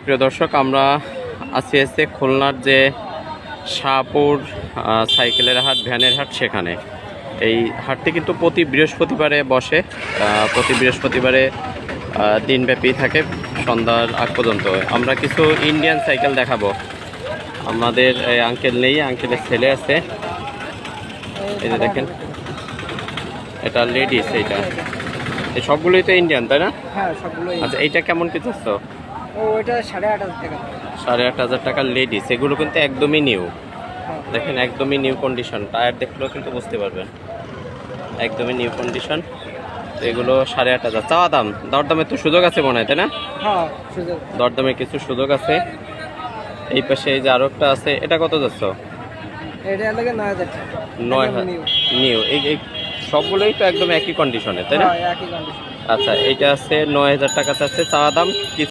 প্রিয় দর্শক, আমরা আছি খুলনার যে শাহপুর সাইকেলের হাট, ভ্যানের হাট, সেখানে। এই হাটটি কিন্তু প্রতি বৃহস্পতিবারে বসে। প্রতি বৃহস্পতিবারে দিনব্যাপী থাকে, সন্ধ্যার আগ পর্যন্ত। আমরা কিছু ইন্ডিয়ান সাইকেল দেখাবো। আমাদের আঙ্কেল নেই, আঙ্কেলের ছেলে আছে। এই যে দেখেন, এটা লেডিস। এইটা এই সবগুলোই তো ইন্ডিয়ান, তাই না? হ্যাঁ, সবগুলোই। আচ্ছা, এইটা কেমন কি চাচ্ছ? ওইটা 8,500 টাকা। 8,500 টাকার লেডিস। এগুলো কিন্তু একদমই নিউ। হ্যাঁ। দেখেন, একদমই নিউ কন্ডিশন। টায়ার দেখলেও কিন্তু বুঝতে পারবেন, একদমই নিউ কন্ডিশন। তো এগুলো 8,500 চাওয়া দাম। দরদামের তো সুযোগ আছে মনে হয়, তাই না? হ্যাঁ, সুযোগ। দরদামে কিছু সুযোগ আছে। এই পাশে এই যে আরো একটা আছে, এটা কত যাচ্ছ? এটা লাগে 9,000 টাকা। 9,000 নিউ। এই সবগুলোই তো একদম একই কন্ডিশনে, তাই না? হ্যাঁ, একই কন্ডিশন। আচ্ছা, এইটা আছে 9,000 টাকা চাচ্ছে চাওয়া দাম।